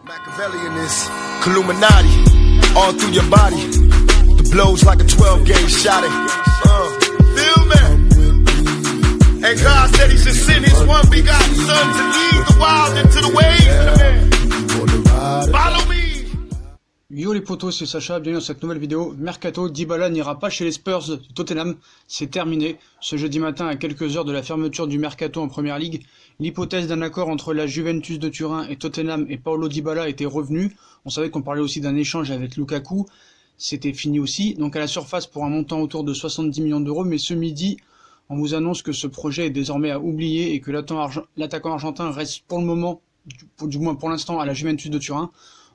Machiavelli in this Illuminati, all through your body. The blows like a 12-gauge shot. Feel me? And God said He should send His one begotten Son to lead the wild into the ways of the man. Follow me. Yo les potos, c'est Sacha, bienvenue dans cette nouvelle vidéo. Mercato, Dybala n'ira pas chez les Spurs de Tottenham, c'est terminé. Ce jeudi matin, à quelques heures de la fermeture du Mercato en Première Ligue, l'hypothèse d'un accord entre la Juventus de Turin et Tottenham et Paulo Dybala était revenue. On savait qu'on parlait aussi d'un échange avec Lukaku, c'était fini aussi. Donc à la surface pour un montant autour de 70 millions d'euros, mais ce midi, on vous annonce que ce projet est désormais à oublier et que l'attaquant argentin reste pour le moment, du moins pour l'instant, à la Juventus de Turin.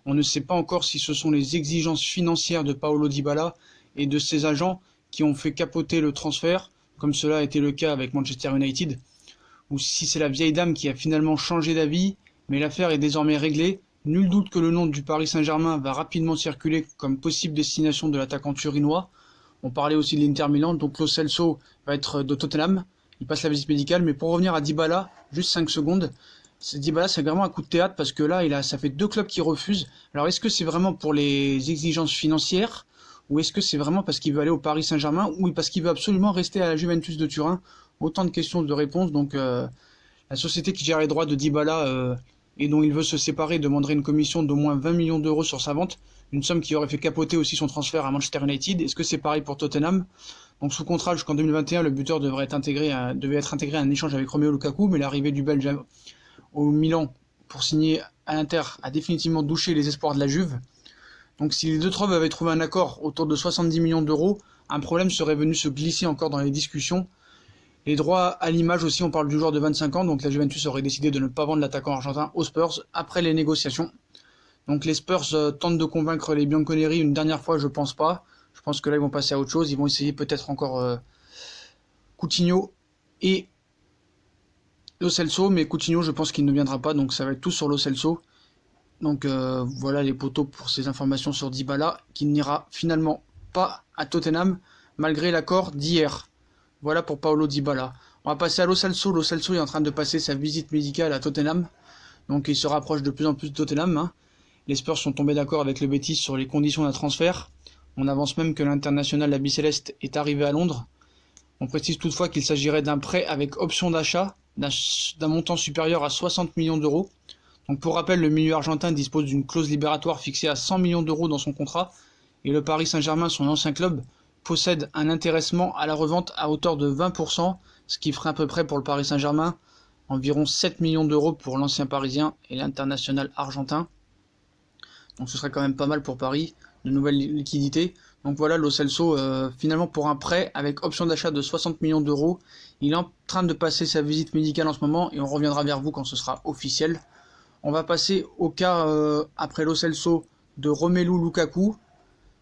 On ne sait pas encore si ce sont les exigences financières de Paulo Dybala et de ses agents qui ont fait capoter le transfert, comme cela a été le cas avec Manchester United, ou si c'est la vieille dame qui a finalement changé d'avis, mais l'affaire est désormais réglée. Nul doute que le nom du Paris Saint-Germain va rapidement circuler comme possible destination de l'attaquant turinois. On parlait aussi de l'Inter Milan, donc Lo Celso va être de Tottenham, il passe la visite médicale, mais pour revenir à Dybala, juste 5 secondes, Dybala, c'est vraiment un coup de théâtre parce que là, ça fait 2 clubs qui refusent. Alors, est-ce que c'est vraiment pour les exigences financières ou est-ce que c'est vraiment parce qu'il veut aller au Paris Saint-Germain ou parce qu'il veut absolument rester à la Juventus de Turin? Autant de questions de réponses. Donc, la société qui gère les droits de Dybala et dont il veut se séparer demanderait une commission d'au moins 20 millions d'euros sur sa vente. Une somme qui aurait fait capoter aussi son transfert à Manchester United. Est-ce que c'est pareil pour Tottenham? Donc, sous contrat jusqu'en 2021, le buteur devait être intégré à un échange avec Romelu Lukaku, mais l'arrivée du Belge au Milan pour signer à l'Inter a définitivement douché les espoirs de la Juve. Donc si les deux clubs avaient trouvé un accord autour de 70 millions d'euros, un problème serait venu se glisser encore dans les discussions. Les droits à l'image aussi, on parle du joueur de 25 ans, donc la Juventus aurait décidé de ne pas vendre l'attaquant argentin aux Spurs après les négociations. Donc les Spurs tentent de convaincre les Bianconeri une dernière fois, je pense pas. Je pense que là ils vont passer à autre chose, ils vont essayer peut-être encore Coutinho et Lo Celso, mais Coutinho, je pense qu'il ne viendra pas, donc ça va être tout sur Lo Celso. Donc voilà les potos pour ces informations sur Dybala, qui n'ira finalement pas à Tottenham, malgré l'accord d'hier. Voilà pour Paulo Dybala. On va passer à Lo Celso. Lo Celso est en train de passer sa visite médicale à Tottenham, donc il se rapproche de plus en plus de Tottenham. Les Spurs sont tombés d'accord avec le Betis sur les conditions d'un transfert. On avance même que l'international Bicéleste est arrivé à Londres. On précise toutefois qu'il s'agirait d'un prêt avec option d'achat, d'un montant supérieur à 60 millions d'euros. Donc pour rappel, le milieu argentin dispose d'une clause libératoire fixée à 100 millions d'euros dans son contrat, et le Paris Saint-Germain, son ancien club, possède un intéressement à la revente à hauteur de 20%, ce qui ferait à peu près pour le Paris Saint-Germain environ 7 millions d'euros pour l'ancien parisien et l'international argentin. Donc ce serait quand même pas mal pour Paris, de nouvelles liquidités. Donc voilà, Lo Celso, finalement pour un prêt avec option d'achat de 60 millions d'euros, il est en train de passer sa visite médicale en ce moment et on reviendra vers vous quand ce sera officiel. On va passer au cas, après Lo Celso, de Romelu Lukaku.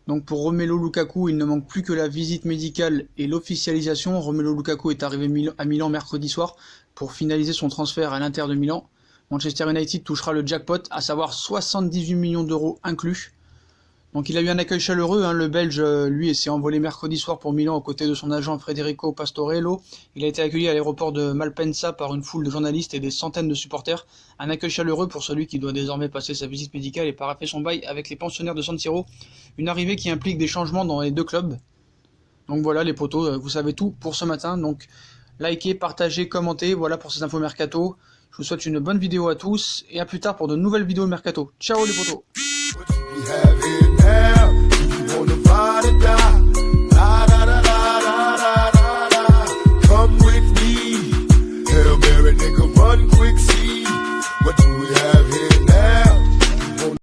Donc pour Romelu Lukaku, il ne manque plus que la visite médicale et l'officialisation. Romelu Lukaku est arrivé à Milan mercredi soir pour finaliser son transfert à l'Inter de Milan. Manchester United touchera le jackpot, à savoir 78 millions d'euros inclus. Donc il a eu un accueil chaleureux, le Belge lui s'est envolé mercredi soir pour Milan aux côtés de son agent Federico Pastorello. Il a été accueilli à l'aéroport de Malpensa par une foule de journalistes et des centaines de supporters. Un accueil chaleureux pour celui qui doit désormais passer sa visite médicale et paraffer son bail avec les pensionnaires de San Siro. Une arrivée qui implique des changements dans les deux clubs. Donc voilà les potos, vous savez tout pour ce matin. Donc likez, partagez, commentez, voilà pour ces infos mercato. Je vous souhaite une bonne vidéo à tous et à plus tard pour de nouvelles vidéos mercato. Ciao les potos.